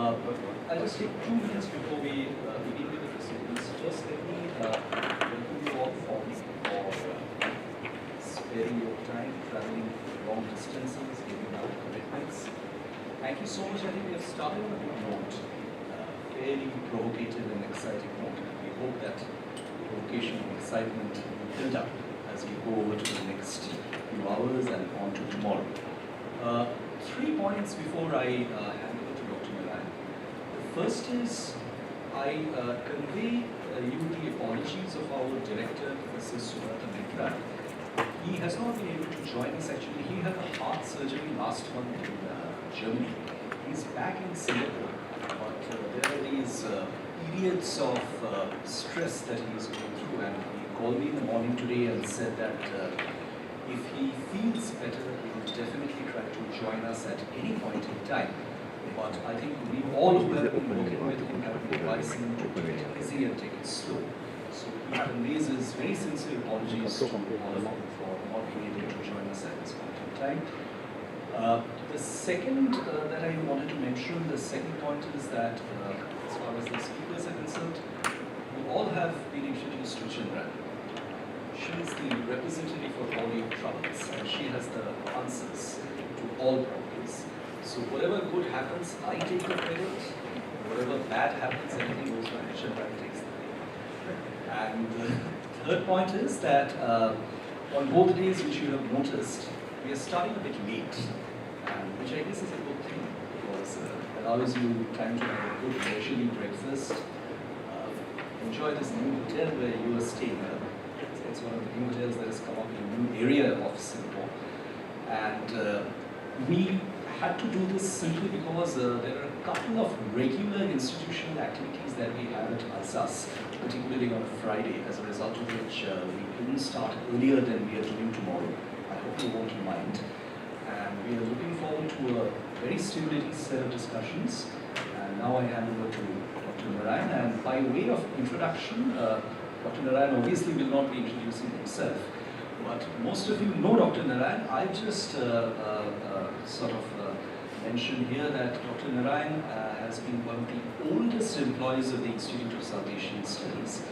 I'll just take 2 minutes before we begin with the proceedings. First, let me welcome you all formally for sparing your time, traveling long distances, giving out commitments. Thank you so much. I think we have started on a good note, fairly provocative and exciting note. We hope that provocation and excitement will build up as we go over to the next few hours and on to tomorrow. 3 points before I hand over to Dr. Narayan. The first is I convey you the apologies of our director, Mr. Sunata Mitra. He has not been able to join us actually. He had a heart surgery last month in Germany. He's back in Singapore, but there are these periods of stress that he is going through, and he called me in the morning today and said that if he feels better, he will definitely try to join us at any point in time. But I think we all who have been working with him have been advising him to take it easy and take it slow. So he conveys his very sincere apologies to all of you for not being able to join us at this point in time. The second that I wanted to mention, the second point is that as far as the speakers are concerned, you all have been introduced to Chandrani. She is the representative for all your troubles, and she has the answers to all problems. So whatever good happens, I take the credit. Whatever bad happens, anything goes wrong, Chandrani takes the credit. And the third point is that on both days which you have noticed, we are starting a bit late, which I guess is a good thing because it allows you time to have a good leisurely breakfast. Enjoy this new hotel where you are staying. It's one of the new hotels that has come up in a new area of Singapore. And we had to do this simply because there are a couple of regular institutional activities that we have at Alsace, particularly on a Friday, as a result of which we couldn't start earlier than we are doing tomorrow. I hope you won't mind. And we are looking forward to a very stimulating set of discussions. And now I hand over to Dr. Narayan. And by way of introduction, Dr. Narayan obviously will not be introducing himself, but most of you know Dr. Narayan. I just sort of mention here that Dr. Narayan has been one of the oldest employees of the Institute of South Asian Studies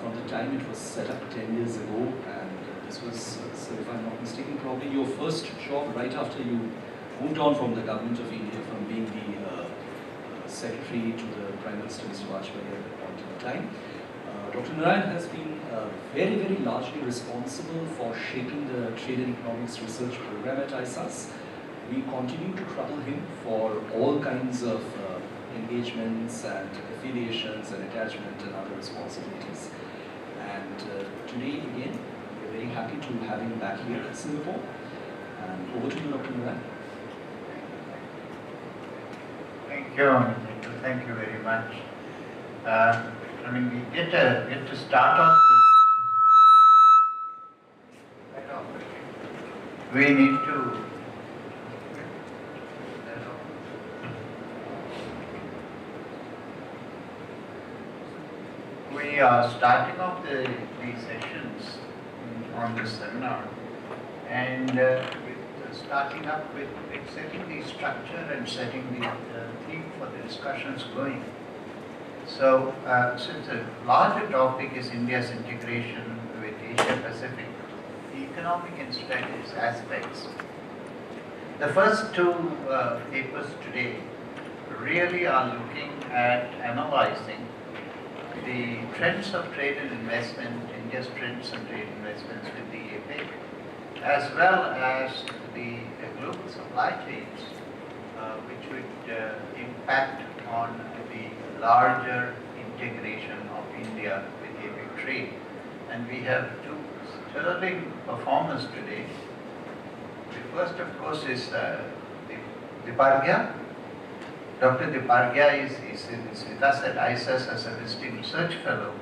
from the time it was set up 10 years ago, and this was, so if I'm not mistaken, probably your first job right after you moved on from the government of India, from being the secretary to the Prime Minister Mr. Vajpayee at that point in time. Dr. Narayan has been very, very largely responsible for shaping the Trade and Economics Research Program at ISAS. We continue to trouble him for all kinds of engagements and affiliations and attachment and other responsibilities. And today, again, we're very happy to have him back here in Singapore. And over to you, Dr. Narayan. Thank you very much. I mean, we get to start off with, we need to we are starting off these sessions on this seminar, and with starting up with setting the structure and setting the theme for the discussions going. So, since the larger topic is India's integration with Asia Pacific, the economic and strategic aspects, the first two papers today really are looking at analyzing the trends of trade and investment, India's trends and trade investments with the APEC, as well as the global supply chains, which would impact on the larger integration of India with APEC trade. And we have two sterling performers today. The first, of course, is Deeparghya. Dr. Deeparghya is with us at ISAS as a visiting research fellow,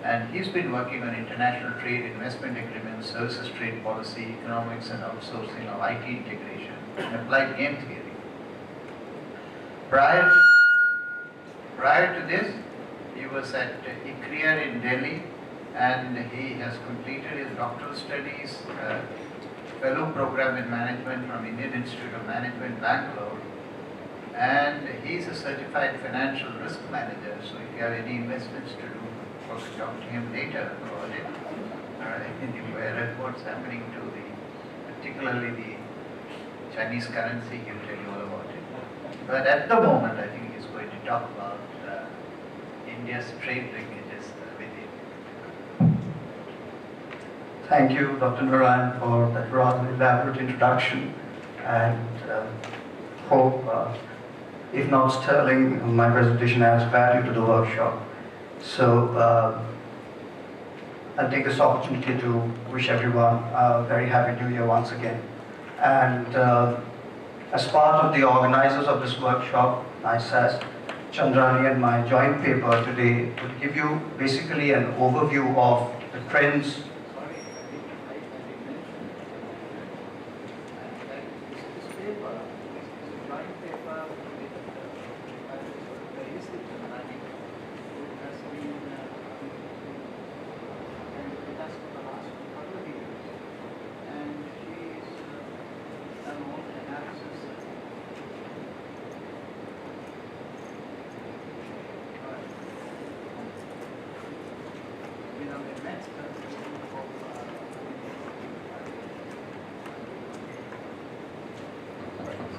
and he's been working on international trade, investment agreements, services trade policy, economics and outsourcing of IT integration, and applied game theory. Prior to this, he was at ICRIER in Delhi, and he has completed his doctoral studies, fellow program in management from Indian Institute of Management, Bangalore, and and he's a certified financial risk manager, so if you have any investments to do, also talk to him later about it. If you're aware of what's happening to particularly the Chinese currency, he'll tell you all about it. But at the moment, I think he's going to talk about India's trade linkages with India. Thank you, Dr. Narayan, for that rather elaborate introduction, and hope, if not sterling, my presentation adds value to the workshop. So I'll take this opportunity to wish everyone a very happy New Year once again. And as part of the organizers of this workshop, ISAS, Chandrani and my joint paper today will give you basically an overview of the trends.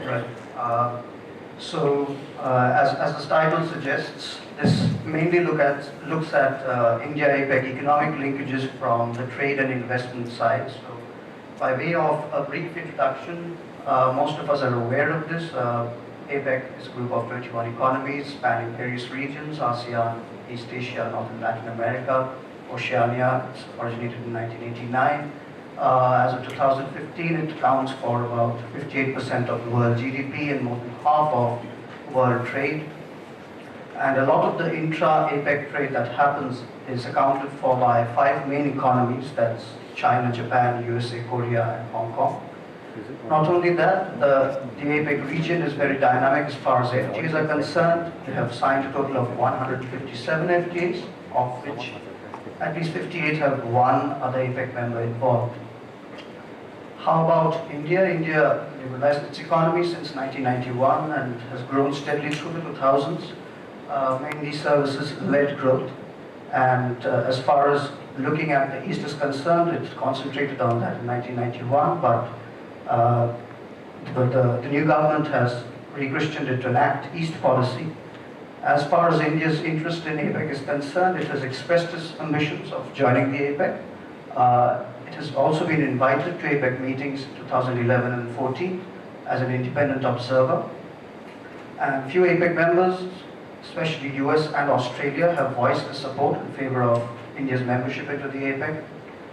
Right. As the title suggests, this mainly looks at India-APEC economic linkages from the trade and investment side. So, by way of a brief introduction, most of us are aware of this. APEC is a group of 21 economies spanning various regions: ASEAN, East Asia, North and Latin America, Oceania. It's originated in 1989. As of 2015, it accounts for about 58% of the world GDP and more than half of world trade. And a lot of the intra-APEC trade that happens is accounted for by 5 main economies, that's China, Japan, USA, Korea, and Hong Kong. Not only that, the APEC region is very dynamic as far as FTAs are concerned. We have signed a total of 157 FTAs, of which at least 58 have one other APEC member involved. How about India? India liberalized its economy since 1991 and has grown steadily through the 2000s, mainly services-led growth. And as far as looking at the East is concerned, it's concentrated on that in 1991, but the new government has re-christened it to an Act East policy. As far as India's interest in APEC is concerned, it has expressed its ambitions of joining the APEC. It has also been invited to APEC meetings in 2011 and 14 as an independent observer. And few APEC members, especially US and Australia, have voiced their support in favor of India's membership into the APEC.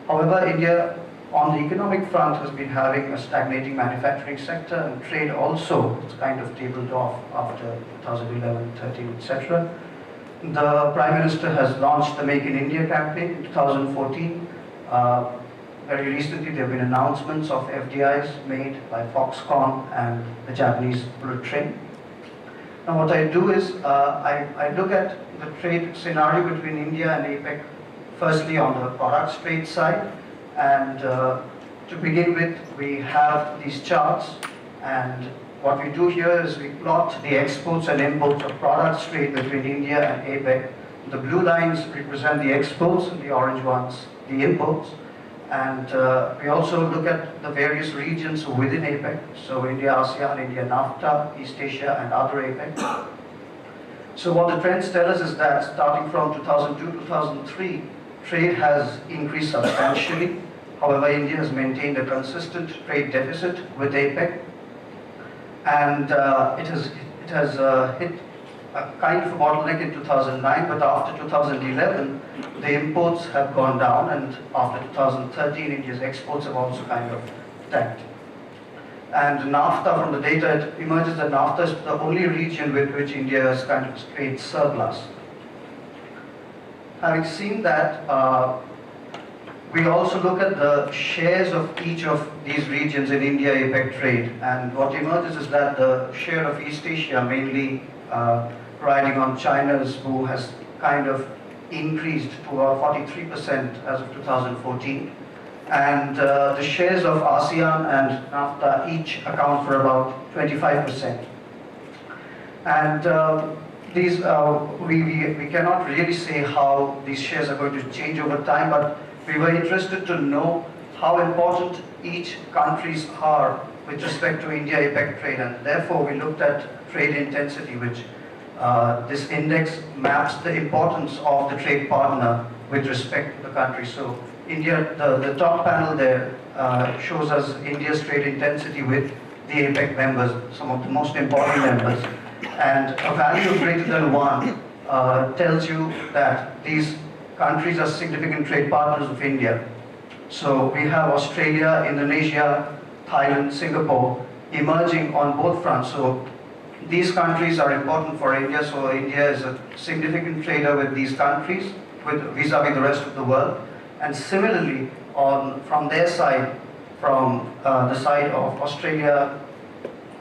However, India on the economic front has been having a stagnating manufacturing sector, and trade also is kind of tabled off after 2011, 13, etc. The Prime Minister has launched the Make in India campaign in 2014. Very recently there have been announcements of FDIs made by Foxconn and the Japanese bullet train. Now what I do is, I look at the trade scenario between India and APEC, firstly on the products trade side. And to begin with, we have these charts, and what we do here is we plot the exports and imports of products trade between India and APEC. The blue lines represent the exports and the orange ones the imports. And we also look at the various regions within APEC, so India, ASEAN, India, NAFTA, East Asia, and other APEC. So what the trends tell us is that starting from 2002-2003, trade has increased substantially. However, India has maintained a consistent trade deficit with APEC, and it has hit a kind of a bottleneck in 2009, but after 2011, the imports have gone down, and after 2013, India's exports have also kind of tanked. And NAFTA, from the data, it emerges that NAFTA is the only region with which India has kind of trade surplus. Having seen that, we also look at the shares of each of these regions in India-APEC trade, and what emerges is that the share of East Asia, mainly riding on China's, who has kind of increased to about 43% as of 2014, and the shares of ASEAN and NAFTA each account for about 25%. And we cannot really say how these shares are going to change over time, but we were interested to know how important each countries are with respect to India-APEC trade, and therefore we looked at trade intensity, which this index maps the importance of the trade partner with respect to the country. So India, the top panel there shows us India's trade intensity with the APEC members, some of the most important members. And a value of greater than 1 tells you that these countries are significant trade partners of India. So we have Australia, Indonesia, Thailand, Singapore emerging on both fronts. So these countries are important for India, so India is a significant trader with these countries, vis-a-vis the rest of the world. And similarly, from their side, from the side of Australia,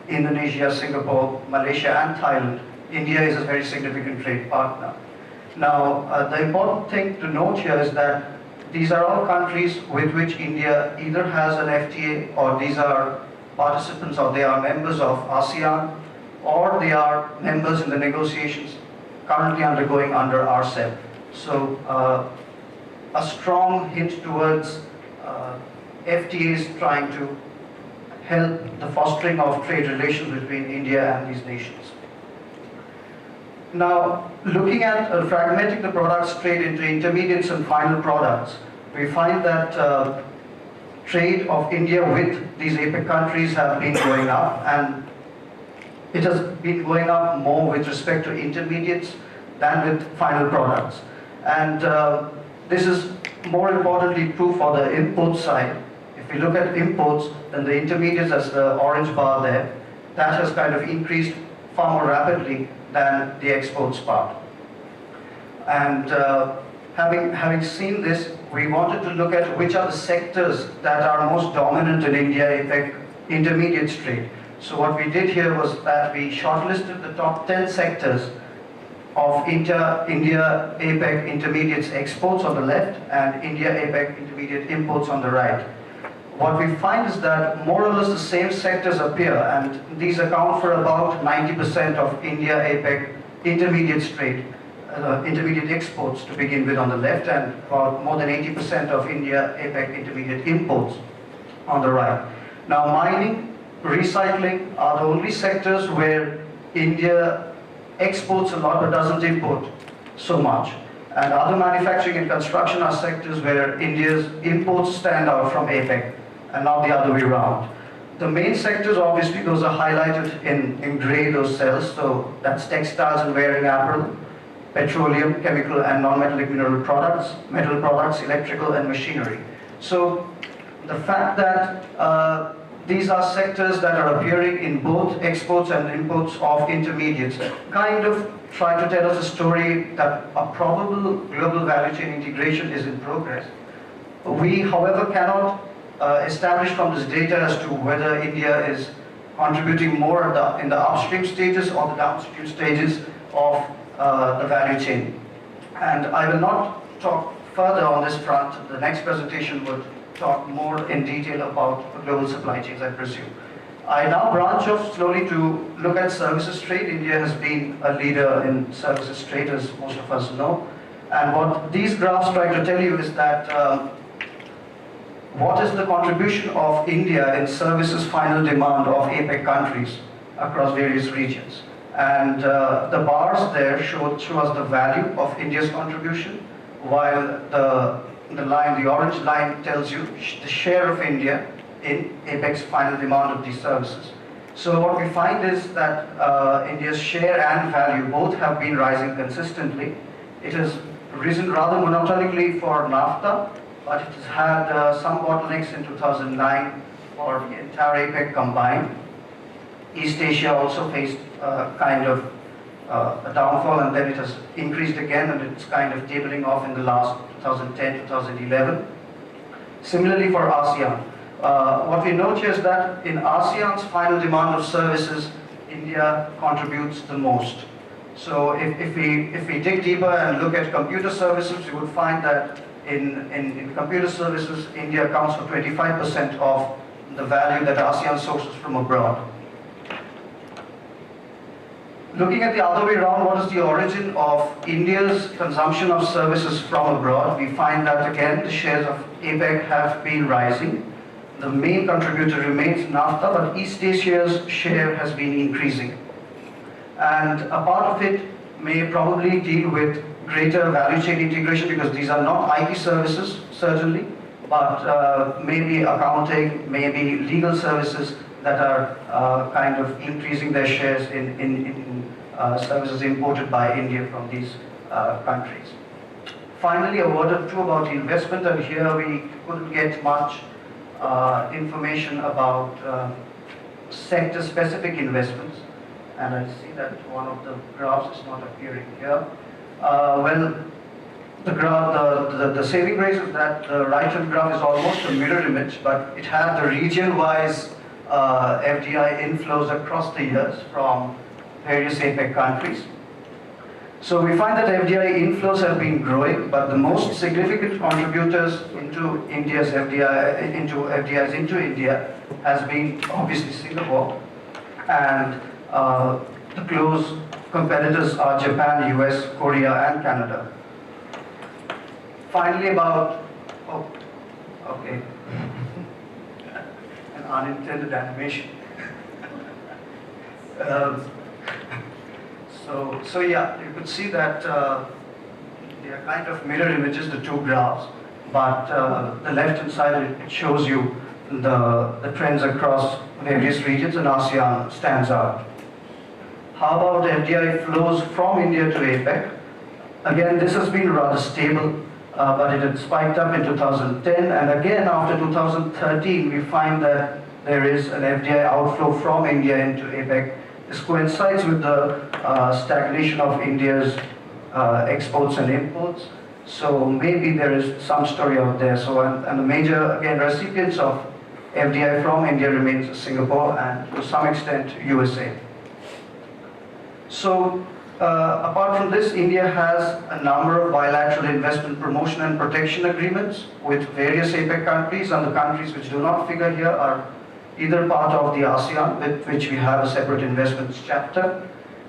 Indonesia, Singapore, Malaysia and Thailand, India is a very significant trade partner. Now, the important thing to note here is that these are all countries with which India either has an FTA, or these are participants, or they are members of ASEAN, or they are members in the negotiations currently undergoing under RCEP. So a strong hint towards FTAs trying to help the fostering of trade relations between India and these nations. Now, looking at fragmenting the products trade into intermediates and final products, we find that trade of India with these APEC countries have been going up, and it has been going up more with respect to intermediates than with final products. And this is more importantly true for the import side. If we look at imports, then the intermediates, as the orange bar there, that has kind of increased far more rapidly than the exports part. And having seen this, we wanted to look at which are the sectors that are most dominant in India-APEC intermediates trade. So what we did here was that we shortlisted the top 10 sectors of India-APEC intermediates exports on the left and India-APEC intermediate imports on the right. What we find is that more or less the same sectors appear, and these account for about 90% of India-APEC intermediate trade, intermediate exports to begin with on the left, and about more than 80% of India-APEC intermediate imports on the right. Now, mining, recycling are the only sectors where India exports a lot but doesn't import so much. And other manufacturing and construction are sectors where India's imports stand out from APEC, and not the other way around. The main sectors, obviously, those are highlighted in grey, those cells. So that's textiles and wearing apparel, petroleum, chemical and non-metallic mineral products, metal products, electrical and machinery. So the fact that these are sectors that are appearing in both exports and imports of intermediates kind of try to tell us a story that a probable global value chain integration is in progress. We, however, cannot establish from this data as to whether India is contributing more in the upstream stages or the downstream stages of the value chain. And I will not talk further on this front. The next presentation would talk more in detail about global supply chains, I presume. I now branch off slowly to look at services trade. India has been a leader in services trade, as most of us know. And what these graphs try to tell you is that what is the contribution of India in services final demand of APEC countries across various regions. And the bars there show us the value of India's contribution, while the orange line tells you the share of India in APEC's final demand of these services. So what we find is that India's share and value both have been rising consistently. It has risen rather monotonically for NAFTA, but it has had some bottlenecks in 2009 for the entire APEC combined. East Asia also faced kind of a downfall, and then it has increased again, and it's kind of tabling off in the last 2010, 2011. Similarly for ASEAN. What we note here is that in ASEAN's final demand of services, India contributes the most. So if we dig deeper and look at computer services, you would find that in computer services, India accounts for 25% of the value that ASEAN sources from abroad. Looking at the other way around, what is the origin of India's consumption of services from abroad? We find that again the shares of APEC have been rising. The main contributor remains NAFTA, but East Asia's share has been increasing. And a part of it may probably deal with greater value chain integration, because these are not IT services, certainly, but maybe accounting, maybe legal services that are kind of increasing their shares in services imported by India from these countries. Finally, a word or two about the investment, and here we couldn't get much information about sector-specific investments, and I see that one of the graphs is not appearing here. Well, the saving grace is that the right-hand graph is almost a mirror image, but it had the region-wise FDI inflows across the years from various APEC countries. So we find that FDI inflows have been growing, but the most significant contributors into India's FDIs into India has been obviously Singapore, and the close competitors are Japan, US, Korea, and Canada. Finally, about an unintended animation. So yeah, you could see that they are kind of mirror images, the two graphs, but the left-hand side, it shows you the trends across various regions, and ASEAN stands out. How about FDI flows from India to APEC? Again, this has been rather stable, but it had spiked up in 2010, and again after 2013, we find that there is an FDI outflow from India into APEC. This coincides with the stagnation of India's exports and imports. So maybe there is some story out there. So, and the major, again, recipients of FDI from India remains Singapore and to some extent USA. So apart from this, India has a number of bilateral investment promotion and protection agreements with various APEC countries, and the countries which do not figure here are either part of the ASEAN, with which we have a separate investments chapter,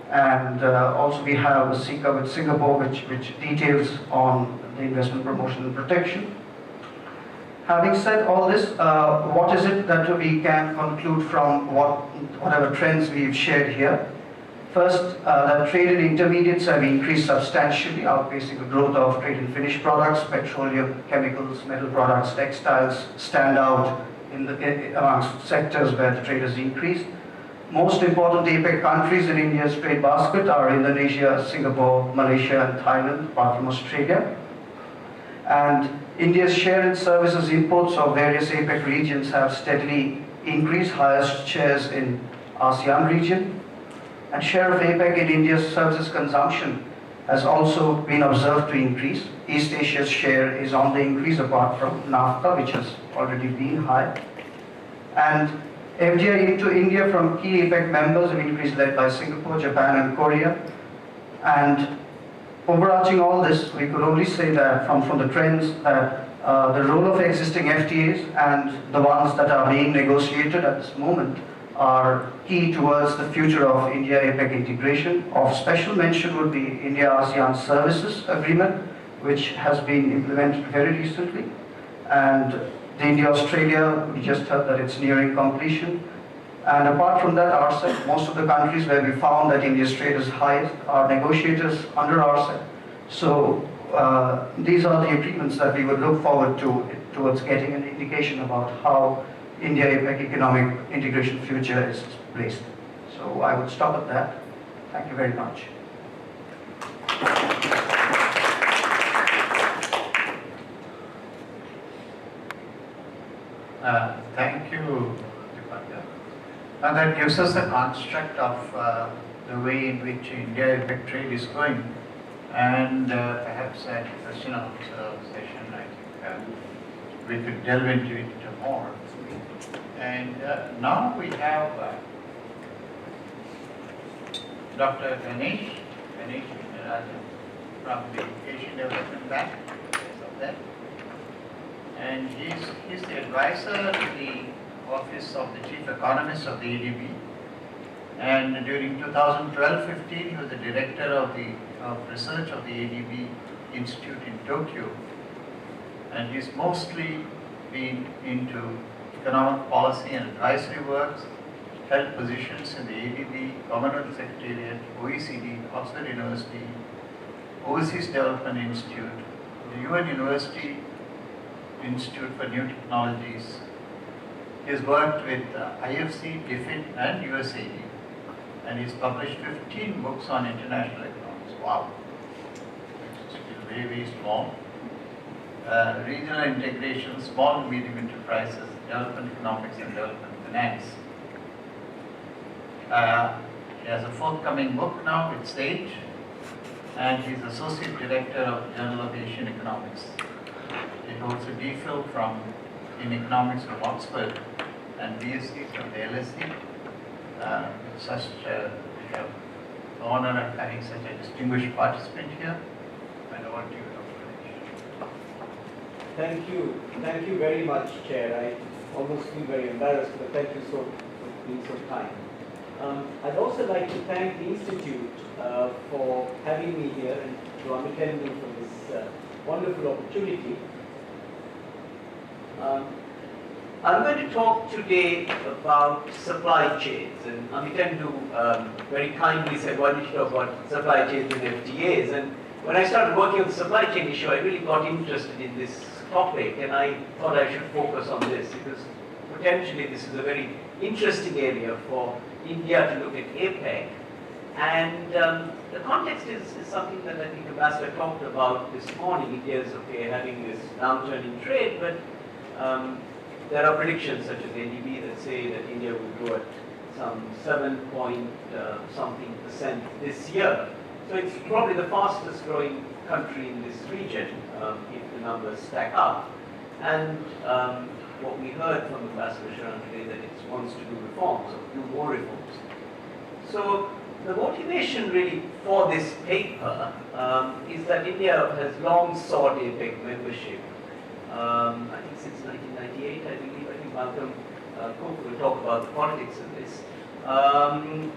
and also we have a SICA with Singapore, which details on the investment promotion and protection. Having said all this, what is it that we can conclude from whatever trends we've shared here? First, that trade in intermediates have increased substantially, outpacing the growth of trade in finished products. Petroleum, chemicals, metal products, textiles stand out amongst sectors where the trade has increased. Most important APEC countries in India's trade basket are Indonesia, Singapore, Malaysia, and Thailand, apart from Australia. And India's share in services imports of various APEC regions have steadily increased, highest shares in ASEAN region. And share of APEC in India's services consumption has also been observed to increase. East Asia's share is on the increase apart from NAFTA, which has already been high. And FDI into India from key APEC members have increased, led by Singapore, Japan, and Korea. And overarching all this, we could only say that from the trends that the role of existing FTAs and the ones that are being negotiated at this moment are key towards the future of India-APEC integration. Of special mention would be India-ASEAN Services Agreement, which has been implemented very recently. And the India-Australia, we just heard that it's nearing completion. And apart from that, RCEP, most of the countries where we found that India's trade is highest are negotiators under RCEP. So these are the agreements that we would look forward to towards getting an indication about how India-APEC economic integration future is placed. So I would stop at that. Thank you very much. Thank you, Deeparghya. Now that gives us a construct of the way in which India-APEC trade is going, and perhaps at the question and answer session, I think we could delve into it more. And now we have Dr. Ganesh Wignaraja from the Asian Development Bank, of that. And he's the advisor to the Office of the Chief Economist of the ADB. And during 2012-15, he was the director of research of the ADB Institute in Tokyo. And he's mostly been into economic policy and advisory works, held positions in the ADB, Commonwealth Secretariat, OECD, Oxford University, Overseas Development Institute, the UN University Institute for New Technologies. He has worked with IFC, DFID, and USAID, and he's published 15 books on international economics. Wow, it's still very, very small. Regional integration, small and medium enterprises, development economics, and development finance. He has a forthcoming book now with Sage, and he's Associate Director of Journal of Asian Economics. He holds a DPhil in Economics from Oxford and BSc from the LSE. We have the honor of having such a distinguished participant here. And over to you, Dr. Ganesh. Thank you very much, Chair. I almost feel very embarrassed, but thank you for being so kind. I'd also like to thank the Institute for having me here and to Amitabh for this wonderful opportunity. I'm going to talk today about supply chains, and Amitabh very kindly said, why don't you talk about supply chains and FTAs? And when I started working on the supply chain issue, I really got interested in this topic, and I thought I should focus on this because potentially this is a very interesting area for India to look at APEC. And the context is something that I think Ambassador talked about this morning. India is having this downturn in trade, but there are predictions such as ADB that say that India will grow at some 7-point-something% this year. So it's probably the fastest growing country in this region if the numbers stack up. And what we heard from Ambassador Sharan today that it wants to do reforms, or do more reforms. So the motivation really for this paper is that India has long sought APEC membership. I think since 1998, I believe. I think Malcolm Cook will talk about the politics of this.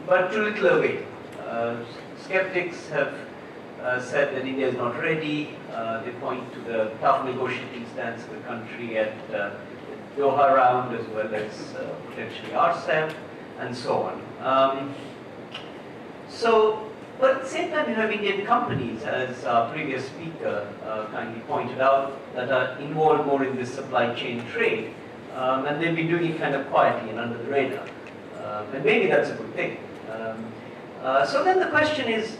But too little avail. Skeptics have said that India is not ready. They point to the tough negotiating stance of the country at Doha round as well as potentially RCEP and so on. But at the same time you have Indian companies, as our previous speaker kindly pointed out, that are involved more in this supply chain trade. And they've been doing it kind of quietly and under the radar. And maybe that's a good thing. So then the question is,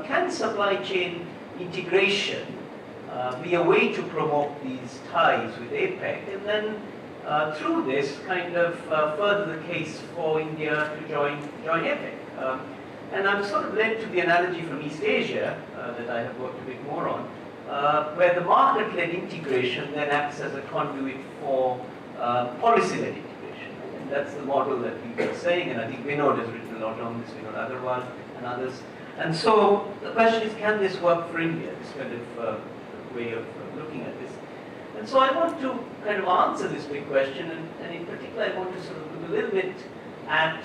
can supply chain integration be a way to promote these ties with APEC, and then through this kind of further the case for India to join APEC? And I'm sort of led to the analogy from East Asia that I have worked a bit more on, where the market-led integration then acts as a conduit for policy-led integration. And that's the model that people are saying, and I think Vinod has written a lot on this, Vinod Agarwal and others. And so the question is, can this work for India, this kind of way of looking at this? And so I want to kind of answer this big question, and in particular I want to sort of look a little bit at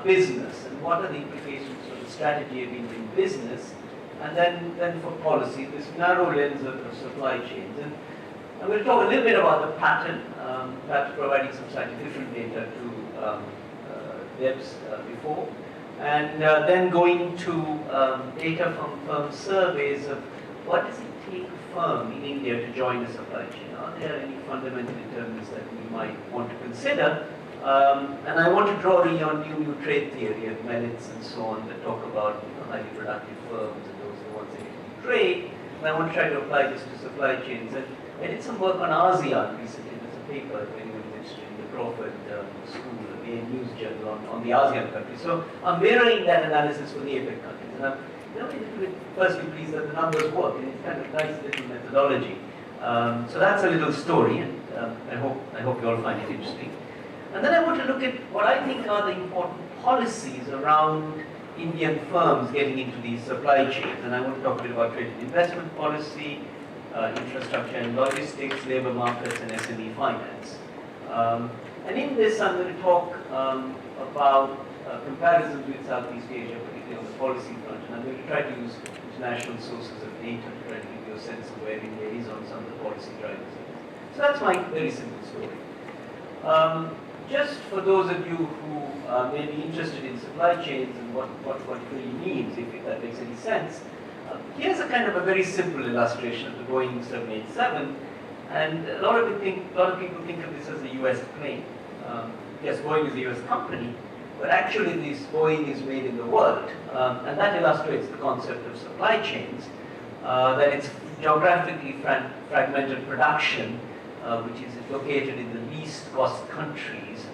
business and what are the implications for the strategy of Indian business, and then for policy, this narrow lens of supply chains. And I'm going to talk a little bit about the pattern, perhaps providing some slightly different data to Deb's before, and then going to data from firm surveys of what does it take a firm in India to join a supply chain? Are there any fundamental determinants that we might want to consider? And I want to draw really on new trade theory of merits and so on that talk about highly productive firms and those are the ones that need to trade. And I want to try to apply this to supply chains. And I did some work on ASEAN recently. There's a paper, if anyone is interested, in the Crawford School, the News Journal on the ASEAN countries. So I'm mirroring that analysis for the APEC countries. And I'm a little bit firstly pleased that the numbers work, and it's kind of nice little methodology. So that's a little story, and I hope you all find it interesting. And then I want to look at what I think are the important policies around Indian firms getting into these supply chains. And I want to talk a bit about trade and investment policy, infrastructure and logistics, labor markets, and SME finance. And in this, I'm going to talk about comparisons with Southeast Asia, particularly on the policy front, and I'm going to try to use international sources of data to try to give you a sense of where India is on some of the policy drivers. So that's my very simple story. Just for those of you who may be interested in supply chains and what it really means, if that makes any sense, here's a kind of a very simple illustration of the Boeing 787, and a lot of people think of this as a US plane. Yes, Boeing is a US company, but actually this Boeing is made in the world, and that illustrates the concept of supply chains, that it's geographically fragmented production, which is located in the least cost countries,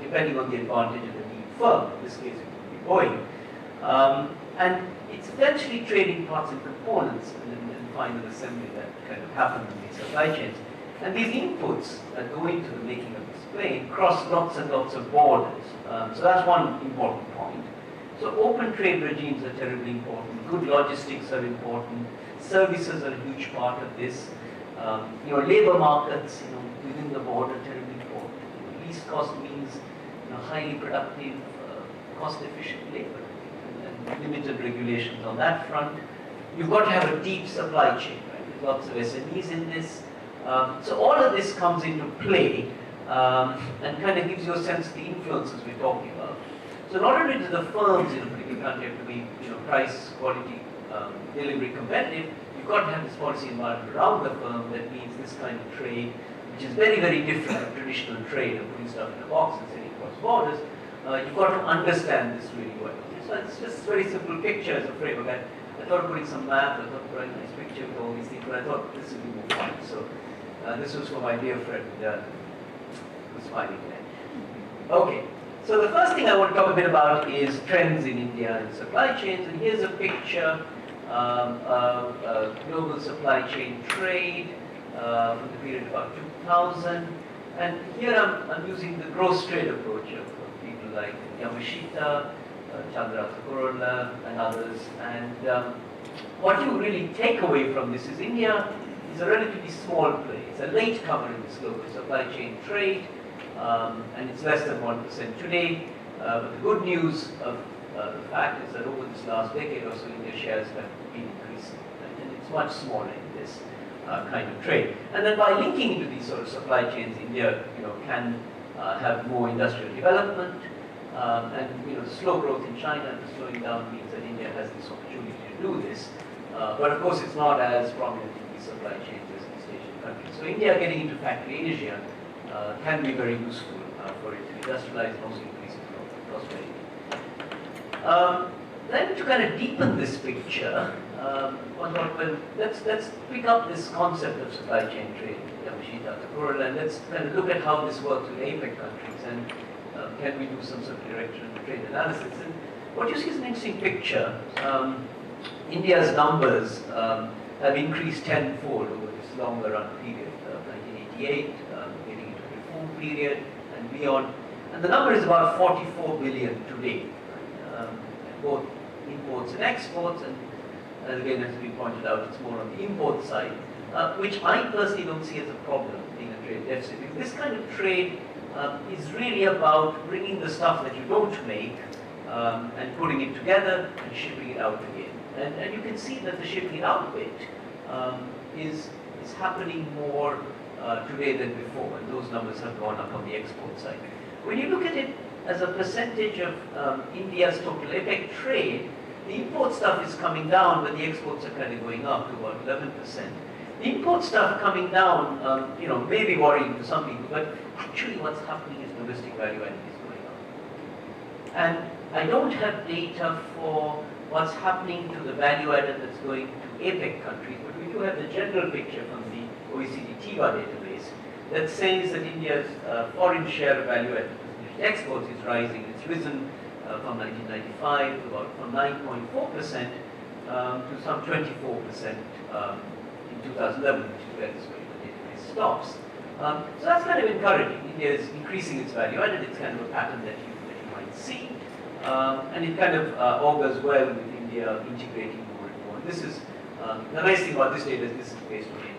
depending on the advantage of the lead firm. In this case, it would be Boeing. And it's essentially trading parts and components and final assembly that kind of happen in these supply chains. And these inputs that go into the making of this plane cross lots and lots of borders. So that's one important point. So open trade regimes are terribly important. Good logistics are important. Services are a huge part of this. Labor markets, within the border, terribly important. Least cost means, highly productive, cost-efficient labor, and limited regulations on that front. You've got to have a deep supply chain, right? There's lots of SMEs in this. So all of this comes into play and kind of gives you a sense of the influences we're talking about. So not only do the firms in a particular country have to be, price, quality, delivery competitive, you've got to have this policy environment around the firm that means this kind of trade, which is very, very different from traditional trade of putting stuff in a box and sending across borders. You've got to understand this really well. So it's just a very simple picture as a framework. I thought of putting some math, I thought of putting a nice picture with all these things, but I thought this would be more fun. So this was for my dear friend who's smiling there. Okay, so the first thing I want to talk a bit about is trends in India and supply chains. And here's a picture of global supply chain trade from the period about 2000. And here I'm using the gross trade approach of people like Yamashita, Chandrani, and others. And what you really take away from this is India is a relatively small play. It's a late comer in this global supply chain trade, and it's less than 1% today. But the good news of the fact is that over this last decade or so, India's shares have been increasing, and it's much smaller in this kind of trade. And then by linking into these sort of supply chains, India, can have more industrial development, and slow growth in China slowing down means that India has this opportunity to do this. But of course, it's not as prominent in these supply chains as East Asian countries. So India getting into factory Asia can be very useful for it to industrialize and also increase prosperity. Then to kind of deepen this picture, let's pick up this concept of supply chain trade, Yamashita, Takura, and let's kind of look at how this works with APEC countries, and can we do some sort of direct trade analysis. And what you see is an interesting picture. India's numbers have increased tenfold over this longer run period, 1988, getting into the reform period and beyond. And the number is about 44 billion today, both imports and exports. And again, as we pointed out, it's more on the import side, which I personally don't see as a problem being a trade deficit. Because this kind of trade is really about bringing the stuff that you don't make and putting it together and shipping it out again. And you can see that the shipping out bit is happening more today than before, and those numbers have gone up on the export side. When you look at it as a percentage of India's total APEC trade, the import stuff is coming down, but the exports are kind of going up to about 11%. The import stuff coming down, may be worrying to some people, but actually what's happening is domestic value added is going up. And I don't have data for what's happening to the value added that's going to APEC countries, but we do have the general picture from the OECD TIVA database that says that India's foreign share of value added exports is rising. It's risen from 1995 to about from 9.4% to some 24% in 2011, which is where this database stops. So that's kind of encouraging. India is increasing its value added. It's kind of a pattern that you might see. And it kind of augurs well with India integrating more and more. And this is, the nice thing about this data is this is based on increase.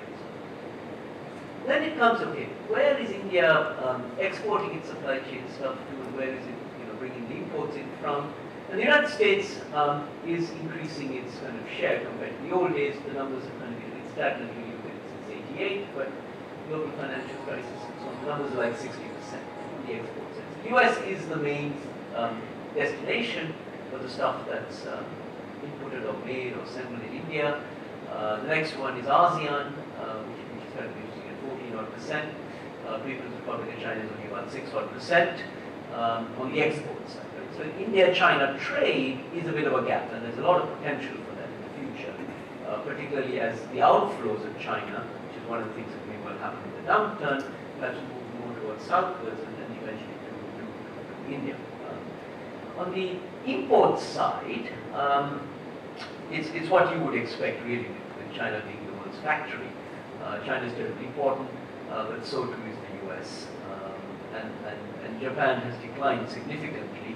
Then it comes, okay, where is India exporting its supply chain stuff to, and where is it bringing the imports in from. And the United States is increasing its kind of share compared to the old days. The numbers have kind of been stagnant really since '88, but global financial crisis and so on, the numbers are like 60% on the export side. The US is the main destination for the stuff that's imported or made or assembled in India. The next one is ASEAN, which is kind of using at 14%. People's Republic of China is only about 6% on the export side. Right? So India-China trade is a bit of a gap, and there's a lot of potential for that in the future, particularly as the outflows of China, which is one of the things that may well happen in the downturn, perhaps move more towards southwards and then eventually to India. On the import side, it's what you would expect really with China being the world's factory. China is terribly important, but so too is the US. And Japan has declined significantly,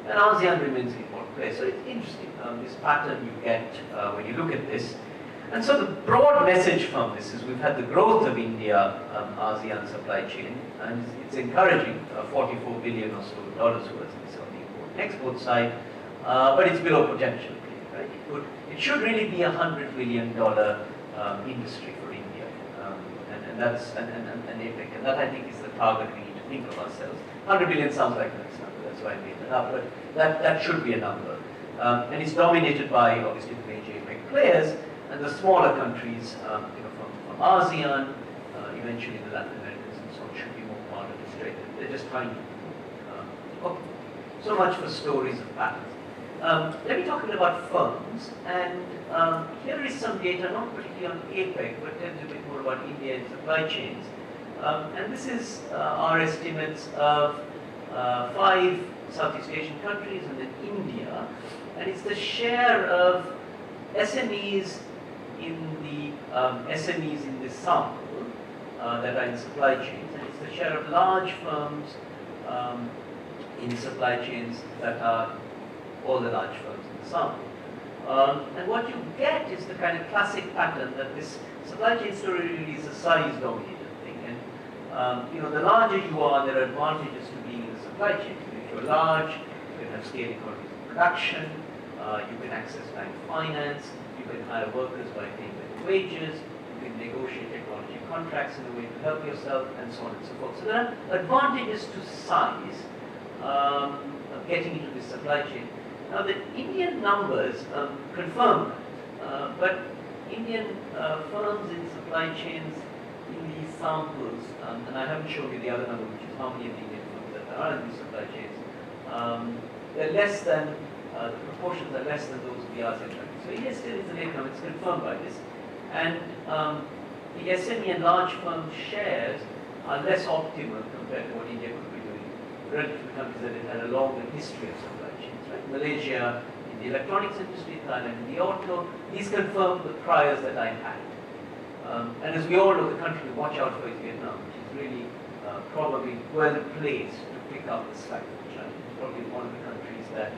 and ASEAN remains an important place. So it's interesting, this pattern you get when you look at this. And so the broad message from this is we've had the growth of India ASEAN supply chain, and it's encouraging, $44 billion or so dollars worth of this on the import and export side, but it's below potential. Right? It should really be a $100 billion industry for India, and that's an APEC, and that I think is the target we need to think of ourselves. 100 billion sounds like a nice number, that's why I made that up, but that should be a number. And it's dominated by obviously the major APEC players, and the smaller countries, from ASEAN, eventually the Latin Americans and so on, should be more part of this trade. They're just trying to. Okay. So much for stories of patterns. Let me talk a bit about firms, and here is some data, not particularly on APEC, but tells you a bit more about India and supply chains. And this is our estimates of 5 Southeast Asian countries and then India, and it's the share of SMEs in this sample that are in supply chains, and it's the share of large firms in supply chains that are all the large firms in the sample. And what you get is the kind of classic pattern that this supply chain story really is a size-dominated thing. And the larger you are, there are advantages to being in the supply chain. If you're large, you can have scale economies of production, you can access bank finance, you can hire workers by paying better wages, you can negotiate technology contracts in a way to help yourself, and so on and so forth. So there are advantages to size of getting into this supply chain. Now the Indian numbers confirm that, but Indian firms in supply chains in these samples, and I haven't shown you the other number, which is how many of the Indian firms that are in these supply chains, they're less than, the proportions are less than those of the ASEAN countries. So India still is an income, it's confirmed by this. And the SME and large firm shares are less optimal compared to what India could be doing relative to countries that have had a longer history of supply chains. Right? Malaysia, in the electronics industry, Thailand in the auto, these confirm the priors that I had. And as we all know, the country to watch out for is Vietnam, which is really probably well placed to pick up the slack of China. It's probably one of the countries that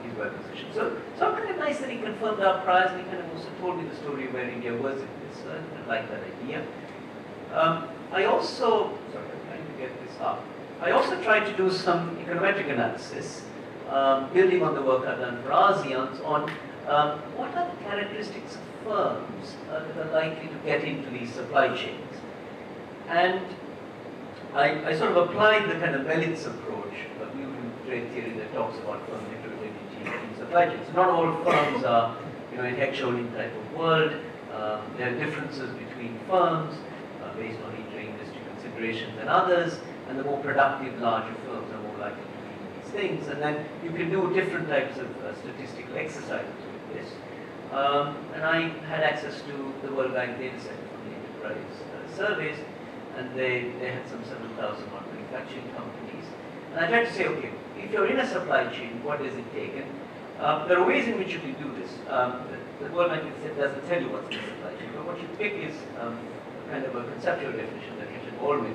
is well positioned. So I'm kind of nice that he confirmed our priors, and he kind of also told me the story of where India was in this. So I kind of like that idea. I also, sorry, I'm trying to get this up. I also tried to do some econometric analysis, building on the work I've done for ASEAN on what are the characteristics of firms that are likely to get into these supply chains. And I sort of applied the kind of Melitz approach of Newton trade theory that talks about firm heterogeneity in supply chains. So not all firms are, in a head-shouldering type of world. There are differences between firms based on each industry considerations and others, and the more productive, larger firms are more likely to be in these things. And then you can do different types of statistical exercises with this. And I had access to the World Bank data set from the enterprise surveys, and they had some 7,000 odd manufacturing companies. And I tried to say, okay, if you're in a supply chain, what does it take? And there are ways in which you can do this. The World Bank doesn't tell you what's in the supply chain, but what you pick is kind of a conceptual definition that Richard Baldwin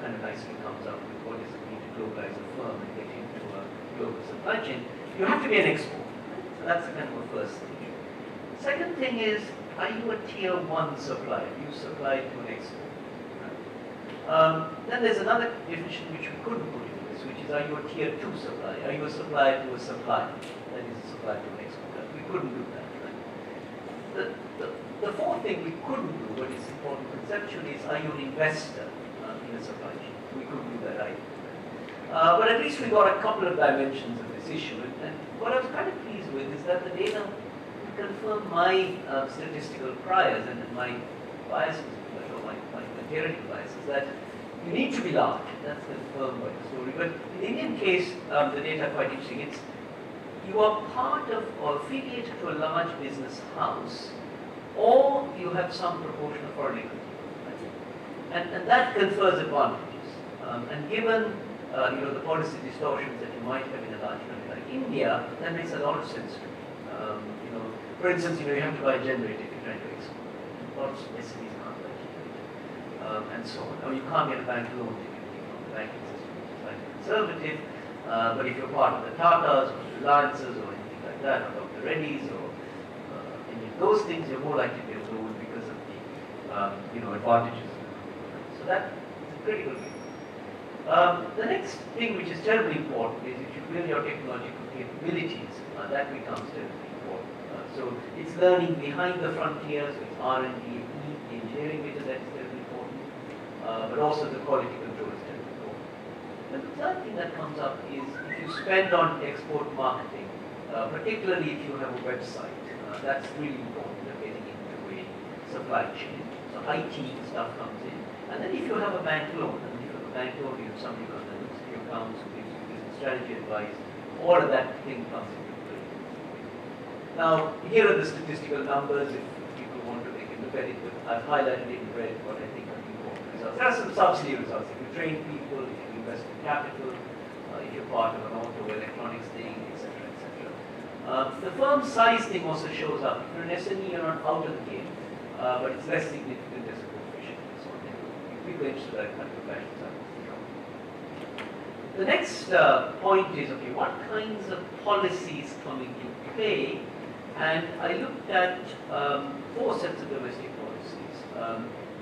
kind of nicely comes up with. What does it mean to globalize a firm and get into a global supply chain? You have to be an exporter. So that's the kind of a first thing. Second thing is, are you a tier 1 supplier? You supply to an export. Right? Then there's another definition which we couldn't put into this matrix, which is, are you a tier 2 supplier? Are you a supplier to a supplier? That is a supplier to an exporter. We couldn't do that. Right? The fourth thing we couldn't do, but it's important conceptually, is are you an investor in a supply chain? We couldn't do that either. But at least we got a couple of dimensions of this issue. And what I was kind of pleased with is that the data confirm my statistical priors and my biases, or my theoretical biases, that you need to be large. That's confirmed by the story. But in the Indian case, the data are quite interesting. It's you are part of or affiliated to a large business house, or you have some proportion of foreign equity. Right? And that confers advantages. And given the policy distortions that you might have in a large country like India, that makes a lot of sense to me. For instance, you have to buy a generator if you're trying to export. Lots of SMEs can't buy a generator, and so on. Or you can't get a bank loan typically from the banking system, which is like conservative. But if you're part of the Tatas or Reliances or anything like that, or Dr. Reddy's or any of those things, you're more likely to get a loan because of the advantages. So that is a critical thing. The next thing which is terribly important is if you build your technological capabilities, that becomes terribly important. So it's learning behind the frontiers, it's R&D, the engineering bit of that is terribly important, but also the quality control is terribly important. And the third thing that comes up is if you spend on export marketing, particularly if you have a website, that's really important for getting into a supply chain. So IT stuff comes in. And then if you have a bank loan, bank loan, you have somebody on the your accounts who gives you business strategy advice, all of that thing comes into play. Now, here are the statistical numbers. If people want to, they can look at it, but I've highlighted in red what I think are important results. There are some subsidy results. If you train people, if you invest in capital, if you're part of an auto electronics thing, etc., etc. The firm size thing also shows up. If you're an SME, you're not out of the game, but it's less significant as a coefficient. So people interested in that kind of fashion. The next point is, okay, what kinds of policies come into play? And I looked at 4 sets of domestic policies.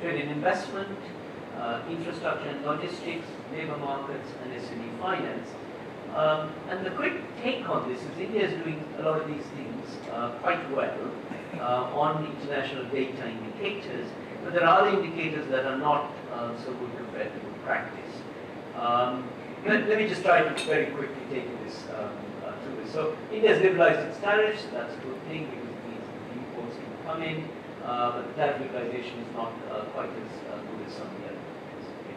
Trade and investment, infrastructure and logistics, labour markets, and SME finance. And the quick take on this is India is doing a lot of these things quite well on international data indicators, but there are other indicators that are not so good compared to good practice. Let me just try to very quickly take this through this. So India has liberalized its tariffs. That's a good thing because it means the imports can come in, but the tariff liberalization is not quite as good as some of the other countries. Okay.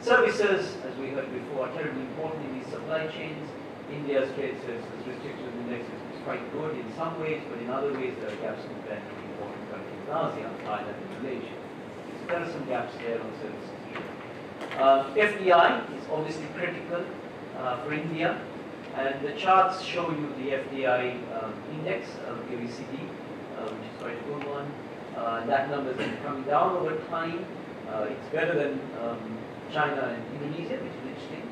Services, as we heard before, are terribly important in these supply chains. India's trade services restriction index is quite good in some ways, but in other ways there are gaps compared to the important countries in ASEAN, Thailand, and Malaysia. So there are some gaps there on services. FDI is obviously critical for India, and the charts show you the FDI index of the OECD, which is quite a good one. That number has been coming down over time. It's better than China and Indonesia, which is interesting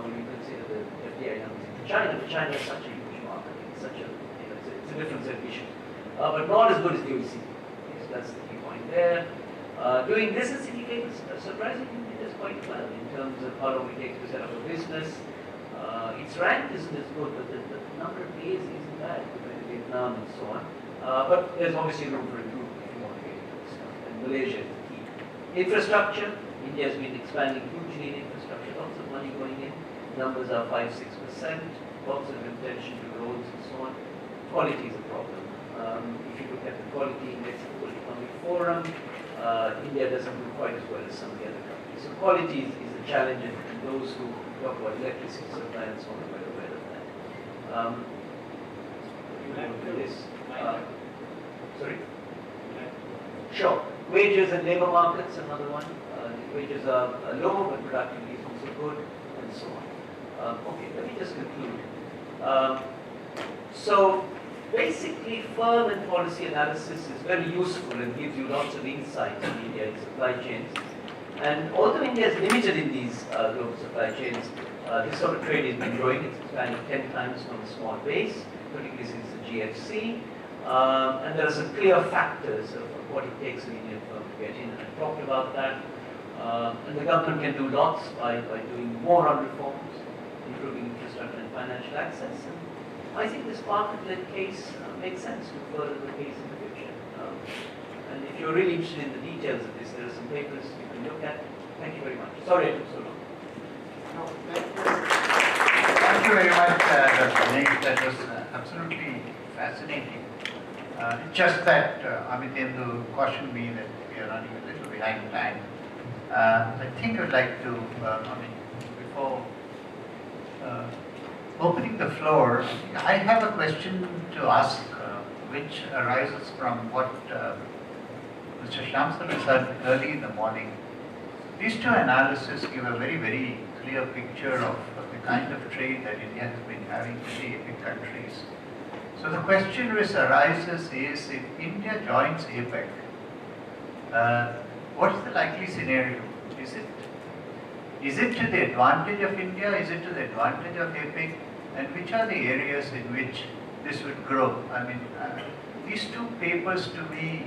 when you consider the FDI numbers in China. But China is such a huge market; it's such a it's a different set of issues, but not as good as the OECD. Okay, so that's the key point there. Doing business indicators, surprisingly, it does quite well in terms of how long it takes to set up a business. Its rank isn't as good, but the number of days isn't bad compared to Vietnam and so on. But there's obviously room for improvement if you want to get into this stuff. And Malaysia is the key. Infrastructure, India has been expanding hugely in infrastructure, lots of money going in. Numbers are 5-6%, lots of intention to roads and so on. Quality is a problem. If you look at the quality index of the World Economic Forum, India doesn't do quite as well as some of the other countries. So quality is a challenge, and those who talk about electricity supply and so on are well aware of that. You want to do this? Sorry? Sure. Wages and labour markets, another one. Wages are low, but productivity is also good, and so on. Okay, let me just conclude. So basically, firm and policy analysis is very useful and gives you lots of insights on India's supply chains. And although India is limited in these global supply chains, this sort of trade has been growing. It's expanding 10 times from a small base, particularly since the GFC. And there are some clear factors of what it takes an Indian firm to get in. And I've talked about that. And the government can do lots by doing more on reforms, improving infrastructure and financial access. And I think this market-led case makes sense to further the case in the future. And if you're really interested in the details of this, there are some papers you can look at. Thank you very much. Sorry I took so long. No, thank you. Thank you very much, Dr. Ganesh. That was absolutely fascinating. It's just that Amitabh cautioned me that we are running a little behind time. I think I'd like to, before opening the floor, I have a question to ask, which arises from what Mr. Shamsar said early in the morning. These two analyses give a very, very clear picture of the kind of trade that India has been having with the APEC countries. So the question which arises is, if India joins APEC, what is the likely scenario? Is it to the advantage of India? Is it to the advantage of APEC? And which are the areas in which this would grow? These two papers to me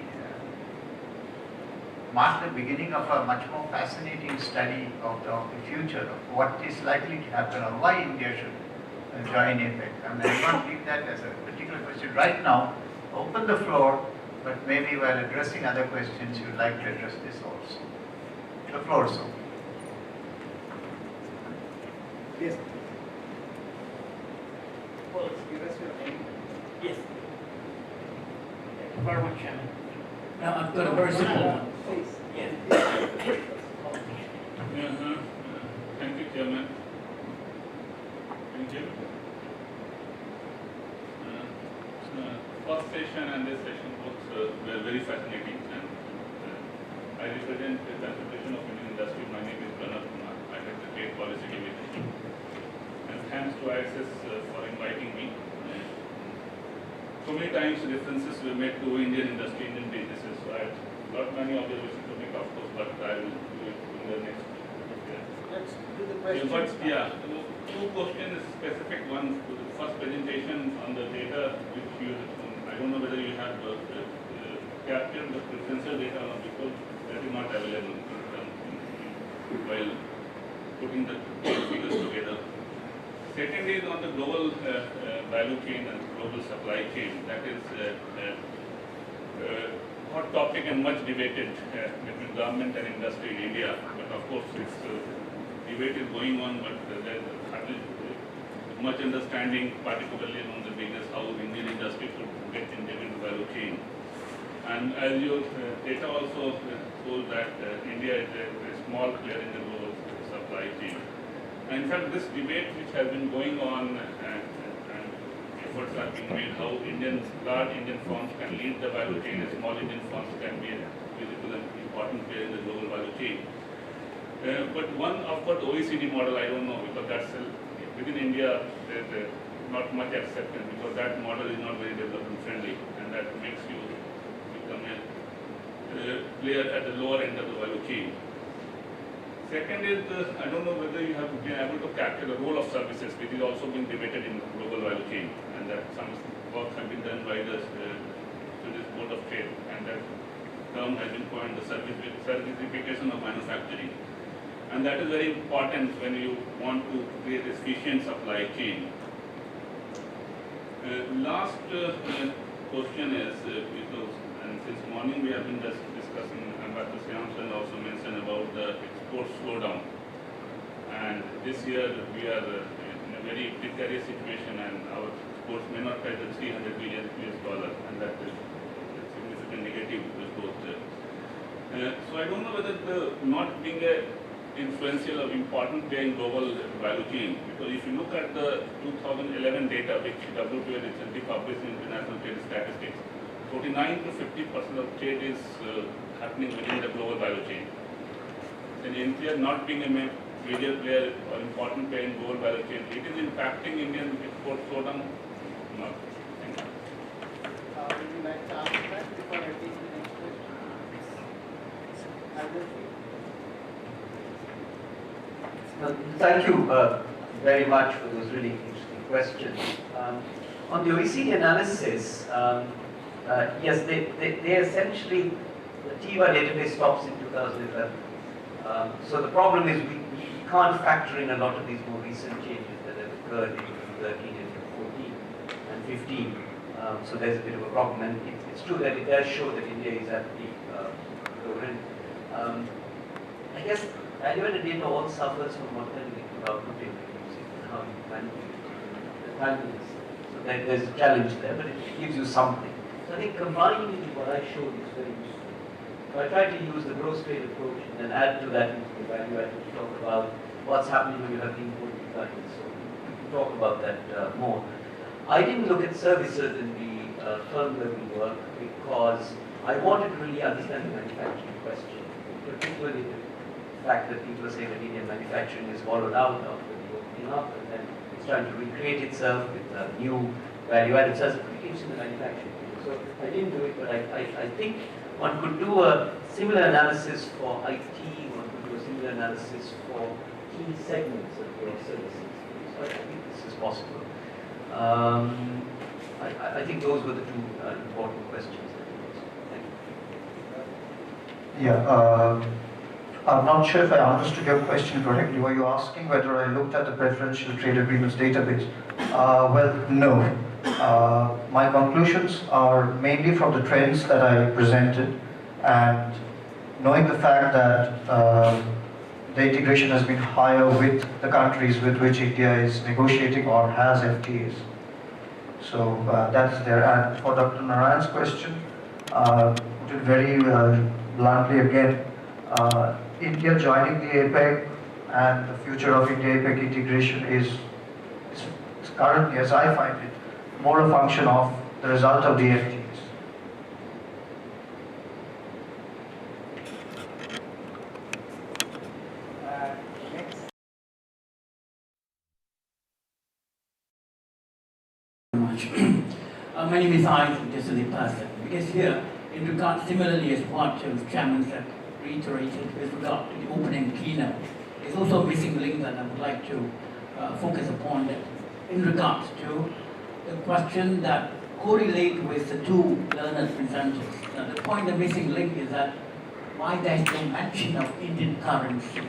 mark the beginning of a much more fascinating study of the future, of what is likely to happen or why India should join APEC. I will not leave that as a particular question right now. Open the floor, but maybe while addressing other questions, you would like to address this also. The floor is open. Yes. Well, give us your name. Yes. Thank you very much, Chairman. Now, I've got a very simple one. Please. Yeah. Thank you, Chairman. Thank you. First session and this session both were very fascinating, and I represent the Confederation of Indian Industry. My name is Pranav Kumar. I head the Trade Policy Division. And thanks to ISS for inviting me. So many times references were made to Indian industry, Indian businesses. So I have got many observations to make, of course, but I will do it in the next. Let's do the questions. Two questions specific. One, to the first presentation on the data which you, I don't know whether you have captured the preferential data or not, because that is not available while putting the figures together. Second is on the global value chain and global supply chain. That is hot topic and much debated between government and industry in India. But of course, this debate is going on, but there is hardly much understanding, particularly among the biggest, how Indian industry should get integrated into value chain. And as your data also shows that India is a small player in the global supply chain. And in fact, this debate which has been going on and efforts are being made how large Indian firms can lead the value chain and small Indian firms can be a visible and important player in the global value chain. But one of the OECD model, I don't know, because that's within India, there's not much acceptance because that model is not very development friendly, and that makes you become a player at the lower end of the value chain. Second is, I don't know whether you have been able to capture the role of services, which is also being debated in the global value chain, and that some work has been done by the Swedish Board of Trade, and that term has been coined the servicification of manufacturing. And that is very important when you want to create efficient supply chain. Last question is, because, and since morning we have been discussing, Ambassador Shyamsan also mentioned about the export slowdown. And this year we are in a very precarious situation, and our exports may not touch the $300 billion US, and that is a significant negative growth there. So I don't know whether the not being a influential or important player in global value chain, because if you look at the 2011 data which WTO recently published in International Trade Statistics, 49 to 50% of trade is happening within the global value chain. And India not being a major player or important player in global value chain, it is impacting Indian export slowdown? No. Thank you. Would you like to answer that before I take the next question? Thank you very much for those really interesting questions. On the OECD analysis, yes, they essentially, the TIVA database stops in 2011. So the problem is we can't factor in a lot of these more recent changes that occurred in 2013 and 14 and 15. So there's a bit of a problem, and it's true that it does show that India is at the lower end. I guess value-added data all suffers from what kind of output data you're using and how you manipulate the timeliness. So there's a challenge there, but it gives you something. So I think combining it with what I showed is very useful. So I try to use the gross rate approach and then add to that into the value-added to talk about what's happening when you have input declines. So we can talk about that more. I didn't look at services in the firm where we work because I wanted to really understand the manufacturing question, particularly the fact that people are saying that Indian manufacturing is swallowed out after the opening up, and then it's trying to recreate itself with new value-added services. It keeps in the manufacturing. So I didn't do it, but I think one could do a similar analysis for IT, one could do a similar analysis for key segments of your services. So I think this is possible. I think those were the two important questions. Thank you. Yeah, I'm not sure if I understood your question correctly. Were you asking whether I looked at the preferential trade agreements database? Well, no. My conclusions are mainly from the trends that I presented, and knowing the fact that the integration has been higher with the countries with which India is negotiating or has FTAs. So that's there. And for Dr. Narayan's question, put it very bluntly again, India joining the APEC and the future of India-APEC integration is currently, as I find it, more a function of the result of the FTAs. My name is Isaac, just the person. Because here, in regard, similarly as what the Chairman said, reiterated with regard to the opening keynote, there's also a missing link that I would like to focus upon that in regards to the question that correlate with the two learned presenters. Now, the point, the missing link is that why there's no mention of Indian currency.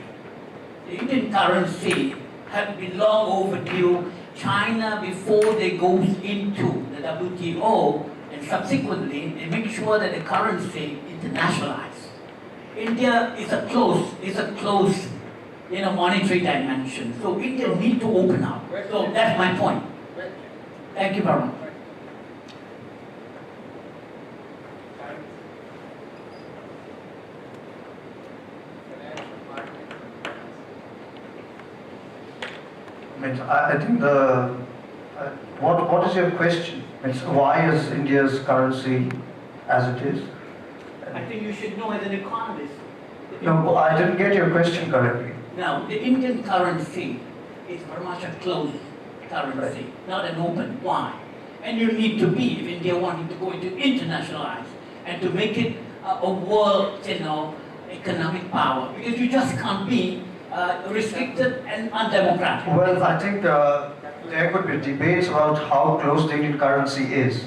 The Indian currency had been long overdue. China, before they go into the WTO, and subsequently they make sure that the currency internationalized. India is a close, monetary dimension. So India need to open up. So that's my point. Thank you very much. I think what is your question? Why is India's currency as it is? I think you should know as an economist. No, I didn't get your question correctly. Now, the Indian currency is very much a closed currency, not an open. Why? And you need to be, if India wanting to go into internationalize and to make it a world, economic power, because you just can't be restricted and undemocratic. Well, I think there could be debates about how close the Indian currency is.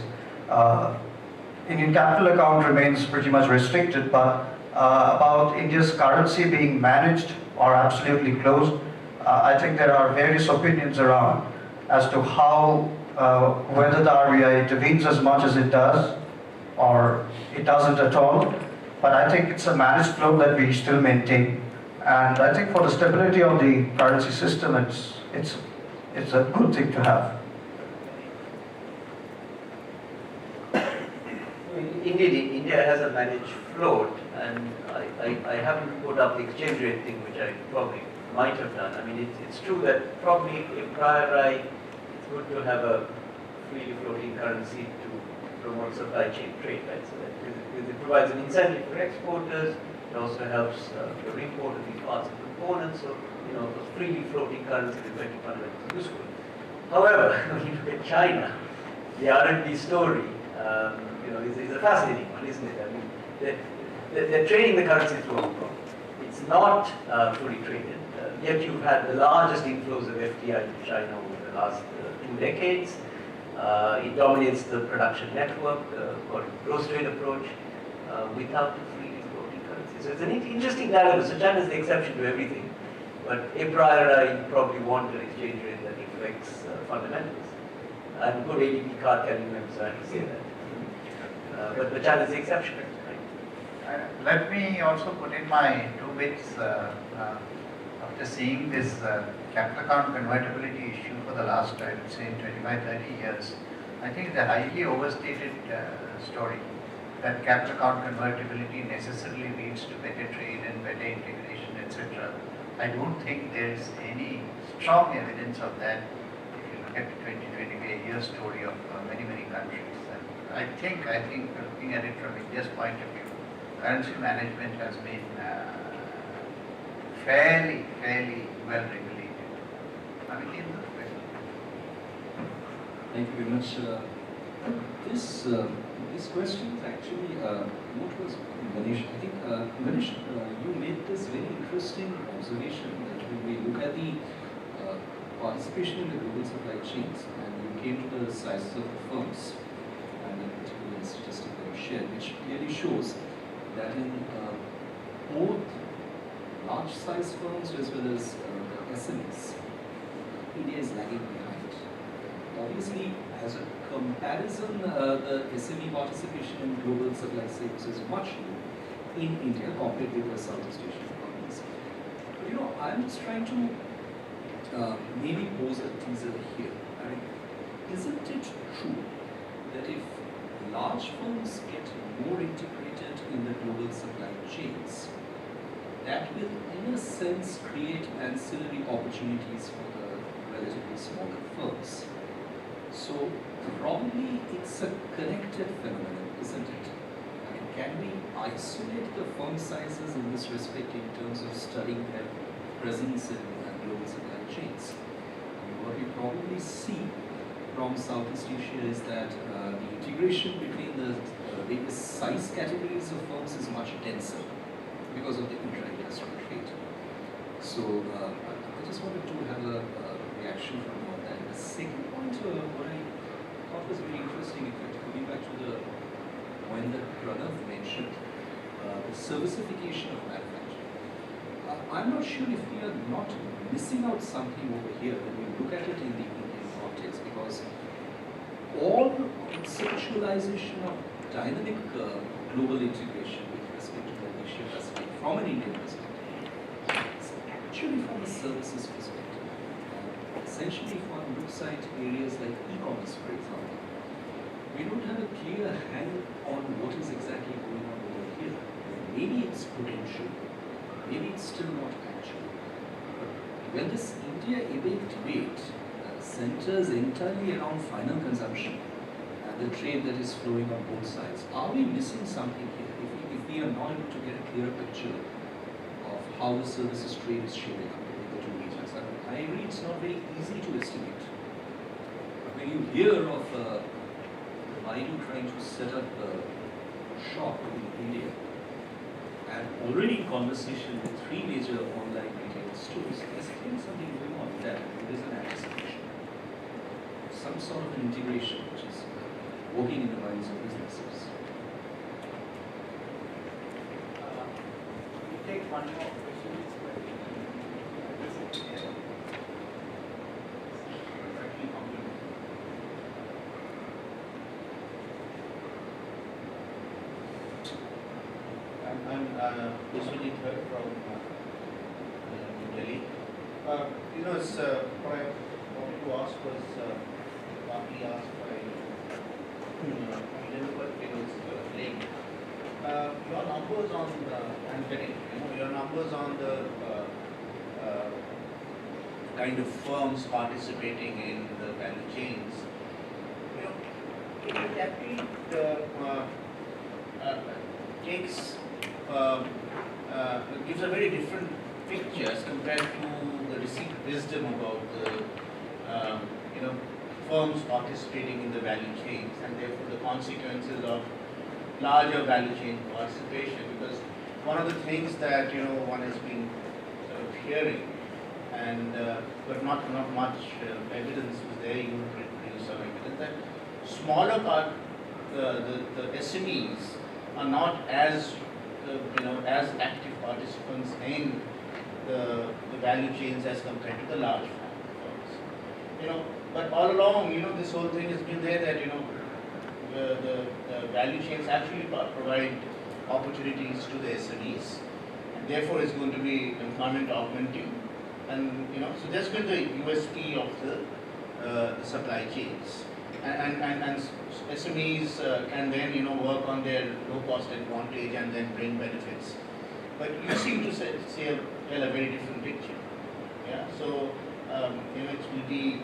Indian capital account remains pretty much restricted, but about India's currency being managed or absolutely closed, I think there are various opinions around as to how, whether the RBI intervenes as much as it does or it doesn't at all. But I think it's a managed flow that we still maintain. And I think for the stability of the currency system, it's a good thing to have. Indeed, India has a managed float, and I haven't put up the exchange rate thing, which I probably might have done. I mean, it's true that probably a priori, it's good to have a freely floating currency to promote supply chain trade, right? So that because it provides an incentive for exporters. It also helps the import of these parts and components. So, a freely floating currency is very fundamentally useful. However, when you look at China, the RMB story, is a fascinating one, isn't it? I mean, they're trading the currency through Hong Kong. It's not fully traded. Yet you've had the largest inflows of FDI to China over the last 2 decades. It dominates the production network, called gross trade approach, without the freely floating currency. So it's an interesting dilemma. So China is the exception to everything. But a priori, you probably want an exchange rate that reflects fundamentals. And good ADP card carrying members are to say that. But China is the exception. Right? Let me also put in my 2 bits after seeing this capital account convertibility issue for the last, I would say, 25-30 years. I think it's a highly overstated story that capital account convertibility necessarily leads to better trade and better integration, etc. I don't think there is any strong evidence of that if you look at the 20-25-year story of many countries. And I think looking at it from India's point of view, currency management has been fairly well regulated. I mean, in the way. Thank you very much. This question is actually, what was Ganesh? I think, Ganesh, you made this very interesting observation that when we look at the participation in the global supply chains and you came to the sizes of the firms and the particular statistic that you shared, which clearly shows that in both large size firms as well as the SMEs, India is lagging behind. Obviously, as a comparison, the SME participation in global supply chains is much lower in India compared with the Southeast Asian economies. But you know, I'm just trying to maybe pose a teaser here. I mean, isn't it true that if large firms get more integrated in the global supply chains, that will, in a sense, create ancillary opportunities for the relatively smaller firms? So probably it's a connected phenomenon, isn't it? I mean, can we isolate the firm sizes in this respect in terms of studying their presence in global supply chains? I mean, what we probably see from Southeast Asia is that the integration between the various size categories of firms is much denser because of the intra-industry trade. So I just wanted to have a reaction from you on that. The second point, what I thought was very interesting, in fact, coming back to the point that Pranav mentioned, the servicification of manufacturing. I'm not sure if we are not missing out something over here when we look at it in the Indian context, because all conceptualization of dynamic global integration with respect to the Asia Pacific from an Indian perspective is actually from a services perspective. Essentially, if one looks at areas like e-commerce, for example, we don't have a clear handle on what is exactly going on over here. Maybe it's potential, maybe it's still not actual. But when this India-APEC debate centers entirely around final consumption and the trade that is flowing on both sides, are we missing something here if we are not able to get a clear picture of how the services trade is shaping up between the two regions? I agree it's not very easy to estimate. But when you hear of Baidu trying to set up a shop in India and already in conversation with 3 major online retail stores, there's clearly something going on with that. There is an anticipation. Some sort of an integration which is working in the minds of businesses. We take one more question. I'm usually heard from New Delhi. It's, what I wanted to ask was partly asked by link. Your numbers on I'm getting, your numbers on the kind of firms participating in the value chains. It actually takes gives a very different picture as compared to the received wisdom about the firms participating in the value chains, and therefore the consequences of larger value chain participation. Because one of the things that one has been sort of hearing, and but not much evidence was there. You would produce some evidence that smaller part, the SMEs are not as as active participants in the value chains as compared to the large firms. But all along, this whole thing has been there that, the value chains actually provide opportunities to the SMEs, and therefore it's going to be employment augmenting, and so that's been the USP of the supply chains, and SMEs can then work on their low cost advantage and then bring benefits. But you seem to tell a very different picture. Yeah, so it will be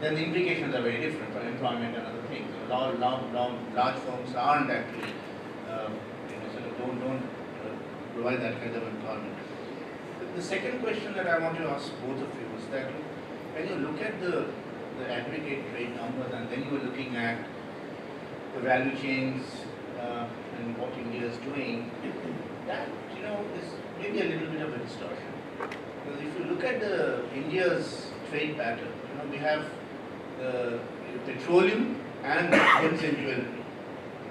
then the implications are very different for employment and other things. Large firms aren't actually sort of don't provide that kind of employment. The second question that I want to ask both of you is that when you look at the aggregate trade numbers and then you are looking at the value chains and what India is doing, that is maybe a little bit of a distortion. Because if you look at India's trade pattern, we have the petroleum and goods and jewelry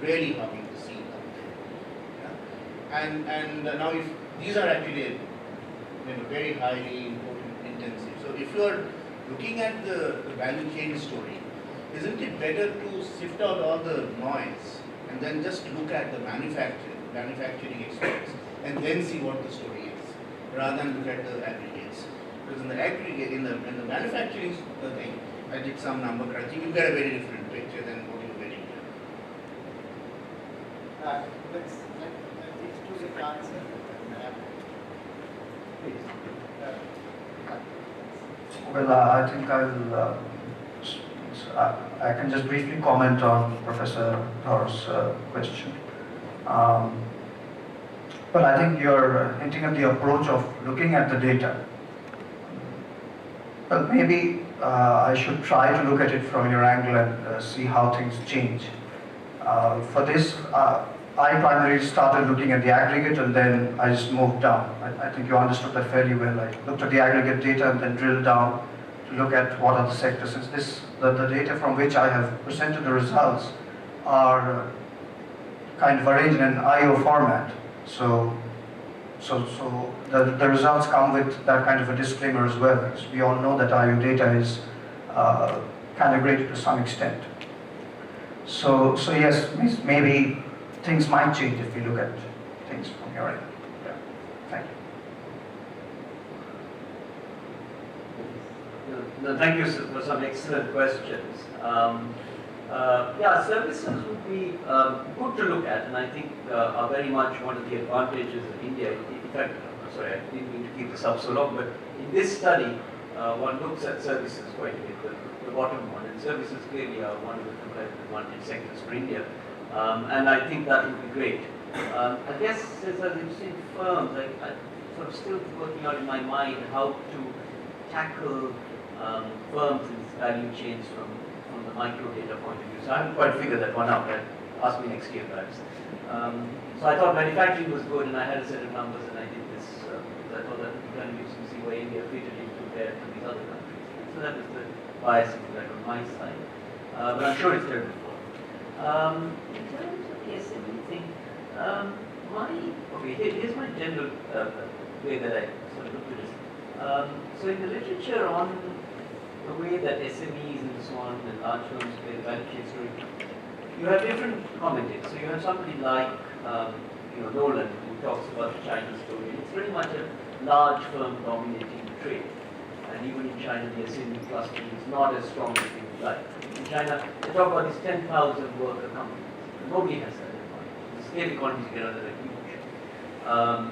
really hugging the scene out there. Yeah? And now if these are actually very highly important intensive. So if you are looking at the value chain story, isn't it better to sift out all the noise and then just look at the manufacturing expense and then see what the story is, rather than look at the aggregates? Because in the aggregate, in the manufacturing thing, I did some number crunching, you get a very different picture than what you're getting here. Let's let these two get answer. Well, I think I can just briefly comment on Professor Dhor's question. Well, I think you're hinting at the approach of looking at the data. Well, maybe I should try to look at it from your angle and see how things change. For this, I primarily started looking at the aggregate and then I just moved down. I think you understood that fairly well. I looked at the aggregate data and then drilled down to look at what are the sectors. Since the data from which I have presented the results are kind of arranged in an IO format. So the results come with that kind of a disclaimer as well, because we all know that IO data is calibrated to some extent. So yes, maybe things might change if we look at things from your end. Yeah. Thank you. No, thank you for some excellent questions. Yeah, services would be good to look at, and I think are very much one of the advantages of India. In fact, sorry, I didn't mean to keep this up so long, but in this study, one looks at services quite a bit, the bottom one, and services clearly are one of the competitive advantage sectors for India. And I think that would be great. I guess as I've seen firms, I'm sort of still working out in my mind how to tackle firms in value chains from the micro data point of view. So I haven't quite figured that one out. Ask me next year perhaps. So I thought manufacturing was good, and I had a set of numbers, and I did this. I thought that would be kind of useful to see where India fitted in compared to these other countries. So that was the bias, if you like, on my side. But I'm sure it's there before. In terms of the SME thing, here's my general way that I sort of look at this. So in the literature on the way that SMEs and so on and large firms play the value chain story, you have different commentators. So you have somebody like Nolan, who talks about the China story. It's pretty much a large firm dominating the trade. And even in China, the SME clustering is not as strong as we would like. In China, they talk about these 10,000 worker companies. Nobody has that advantage. The scale economies together are huge.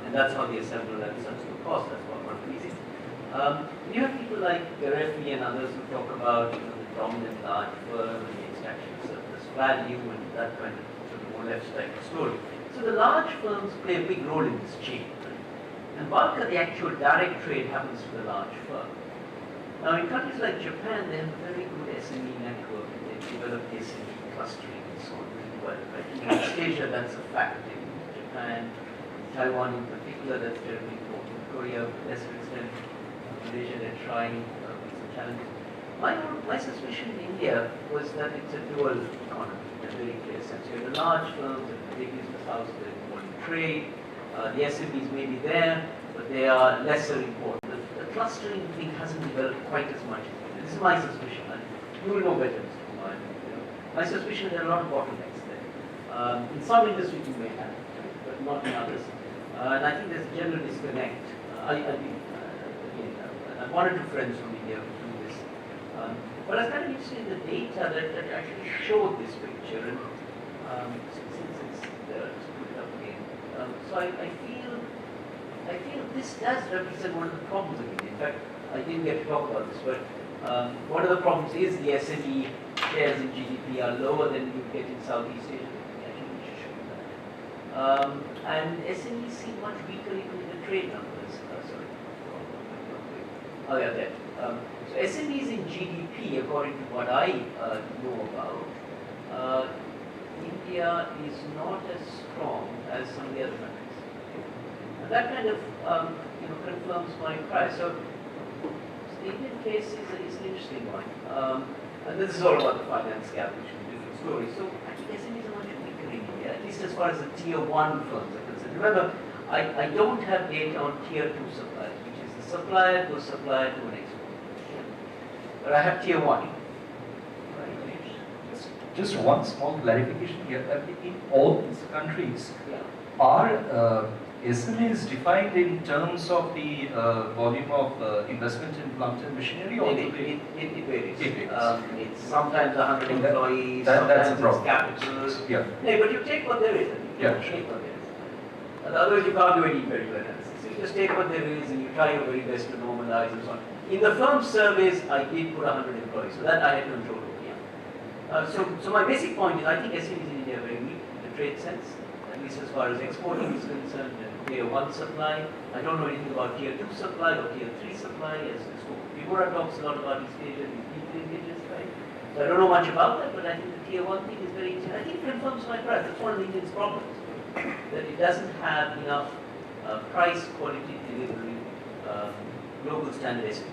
And that's how they assemble at such low cost. That's one of the reasons. You have people like Garefi and others who talk about the dominant large firm and the extraction of surplus value and that kind of sort of more left type of story. So the large firms play a big role in this chain. And bulk of the actual direct trade happens to the large firm. Now in countries like Japan, they have a very good SME network, and they've developed SME clustering and so on really well. Right? In East Asia, that's a fact. In Japan, Taiwan in particular, that's terribly important. Korea, to a lesser extent, Malaysia, they're trying with some challenges. My suspicion in India was that it's a dual economy in a very clear sense. You have the large firms, the biggest house, they're involved in trade, The SMEs may be there, but they are lesser important. The clustering thing hasn't developed quite as much. This is my suspicion. And you will know better, Mr. Kumar. My suspicion there are a lot of bottlenecks there. In some industries you may have, but not in others. And I think there's a general disconnect. I'm one or two friends from India who do this. But I was kind of interested in the data that actually showed this picture. And since it's there, let's put it up again. So I feel this does represent one of the problems of India. In fact, I didn't get to talk about this, but one of the problems is the SME shares in GDP are lower than you get in Southeast Asia. I think we should show that. And SMEs seem much weaker even in the trade numbers. Sorry. Oh yeah, there. So SMEs in GDP, according to what I know about, India is not as strong as some of the other countries. And that kind of confirms my price. So the Indian case is an interesting one. And this is all about the finance gap, which is a different story. So I think SMEs are much weaker in India, at least as far as the tier 1 firms are concerned. Remember, I don't have data on tier 2 suppliers, which is the supplier to a supplier to an exporter. But I have tier 1. Just one small clarification here. In all these countries, Yeah. are SMEs defined in terms of the volume of investment in plant and machinery, or It varies. It varies. It's sometimes 100 employees, that's a sometimes it's problem. capital. Yeah. No, but you take what there is. Yeah, Take what there is. Otherwise, you can't do any empirical analysis. You just take what there is and you try your very best to normalize and so on. In the firm surveys, I did put 100 employees, so that I had control over. Yeah. So my basic point is, I think SMEs in India are very weak in the trade sense, at least as far as exporting is concerned, and tier 1 supply. I don't know anything about tier 2 supply or tier 3 supply. As Deeparghya talks a lot about East Asia and Untitled Linkages, right? So I don't know much about that, but I think the tier 1 thing is very interesting. I think it confirms my price. That's one of the Indian's problems, that it doesn't have enough price quality delivery global standard SMEs.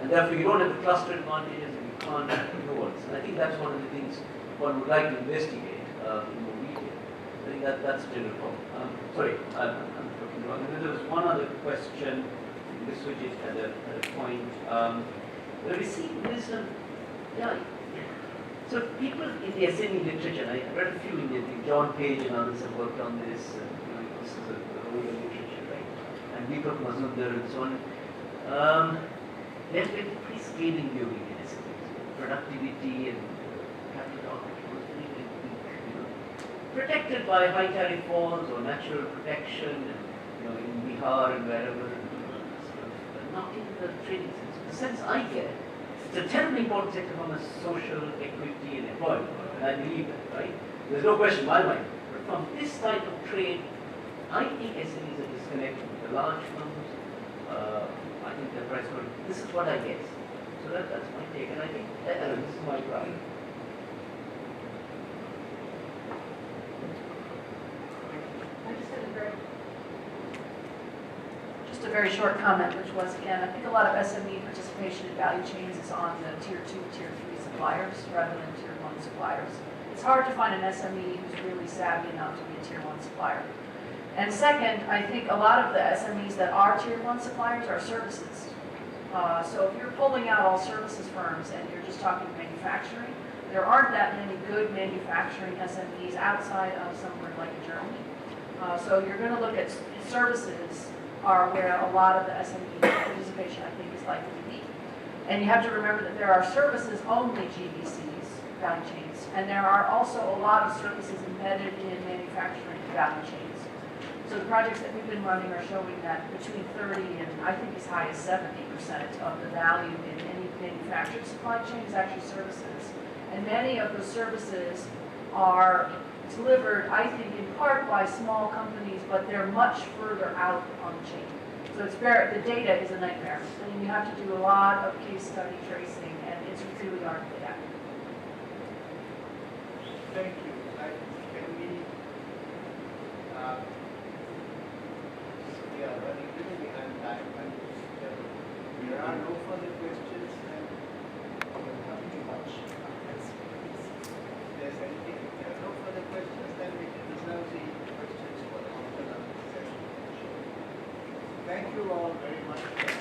And therefore, you don't have the cluster advantages and you can't do all this. And I think that's one of the things one would like to investigate in more detail. I think that's a general problem. Sorry, I'm talking wrong. And then there was one other question. This which is at a point. The received wisdom, yeah. So people in the SME literature, I read a few Indian things. John Page and others have worked on this. This is a royal literature, right? And Deepak Mazumdar and so on. There's been pretty scaling view in SMEs. Productivity and capital output was very, very weak. Protected by high tariff walls or natural protection, and, in Bihar and wherever, but not in the trading sense. The sense I get, it's a terribly important sector from a social equity and employment, and I believe that, right? There's no question in my mind. But from this type of trade, I think SMEs are disconnected with the large firms. I think the price will, this is what I guess. So that's my take, and I think this is my pride. Just a very short comment, which was, again, I think a lot of SME participation in value chains is on the tier 2, tier 3 suppliers rather than tier 1 suppliers. It's hard to find an SME who's really savvy enough to be a tier 1 supplier. And second, I think a lot of the SMEs that are tier 1 suppliers are services. So if you're pulling out all services firms and you're just talking manufacturing, there aren't that many good manufacturing SMEs outside of somewhere like Germany. So you're going to look at services are where a lot of the SME participation, I think, is likely to be. And you have to remember that there are services-only GSCs, value chains, and there are also a lot of services embedded in manufacturing value chains. So the projects that we've been running are showing that between 30 and I think as high as 70% of the value in any manufactured supply chain is actually services. And many of those services are delivered, I think, in part by small companies, but they're much further out on the chain. So it's the data is a nightmare. And you have to do a lot of case study tracing, and it's really hard to get at. Thank you. Can we, we are running a little behind time, and there are no further questions, and nothing much. If there's anything, if there are no further questions, then we can reserve the questions for the afternoon. thank you all very much.